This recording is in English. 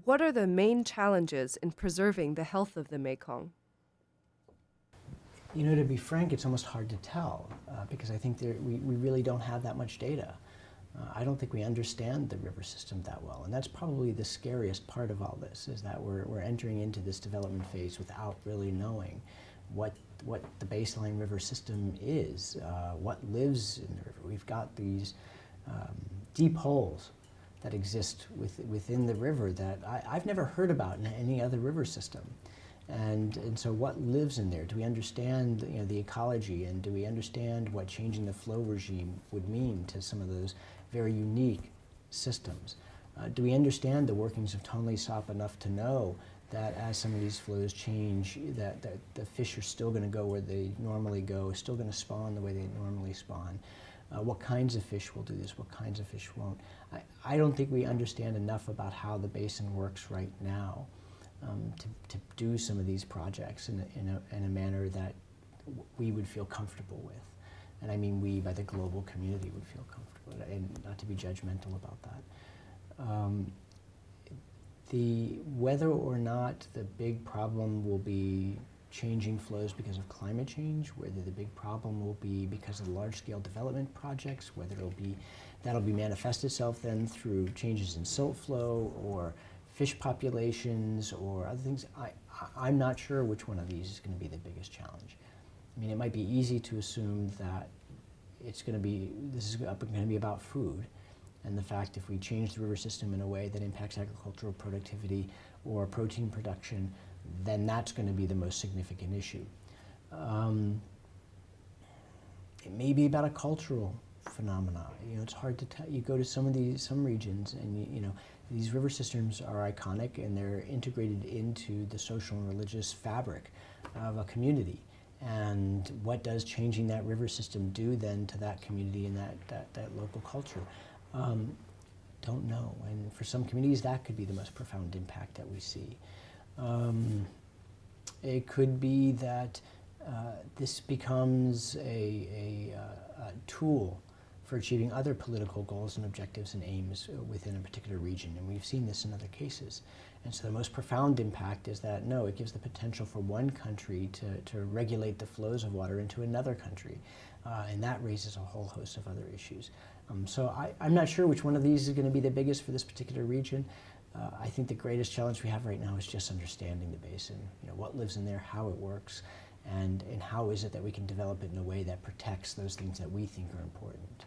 What are the main challenges in preserving the health of the Mekong? You know, to be frank, it's almost hard to tell because I think we really don't have that much data. I don't think we understand the river system that well, and that's probably the scariest part of all this, is that we're entering into this development phase without really knowing what the baseline river system is, what lives in the river. We've got these deep holes that exist within the river that I've never heard about in any other river system. And so what lives in there? Do we understand, the ecology, and do we understand what changing the flow regime would mean to some of those very unique systems? Do we understand the workings of Tonle Sap enough to know that as some of these flows change, that the fish are still going to go where they normally go, still going to spawn the way they normally spawn? What kinds of fish will do this, what kinds of fish won't? I don't think we understand enough about how the basin works right now to do some of these projects in a manner that we would feel comfortable with. And I mean we, by the global community, would feel comfortable, and not to be judgmental about that. Whether or not the big problem will be changing flows because of climate change, whether the big problem will be because of large-scale development projects, whether that'll be manifest itself then through changes in silt flow or fish populations or other things, I'm not sure which one of these is going to be the biggest challenge. I mean, it might be easy to assume that this is going to be about food, and the fact if we change the river system in a way that impacts agricultural productivity or protein production, then that's going to be the most significant issue. It may be about a cultural phenomena. It's hard to tell. You go to some regions, and these river systems are iconic, and they're integrated into the social and religious fabric of a community. And what does changing that river system do then to that community and that local culture? Don't know. And for some communities, that could be the most profound impact that we see. It could be that this becomes a tool for achieving other political goals and objectives and aims within a particular region, and we've seen this in other cases. And so the most profound impact is that, no, it gives the potential for one country to regulate the flows of water into another country, and that raises a whole host of other issues. So I'm not sure which one of these is going to be the biggest for this particular region. I think the greatest challenge we have right now is just understanding the basin, what lives in there, how it works, and how is it that we can develop it in a way that protects those things that we think are important.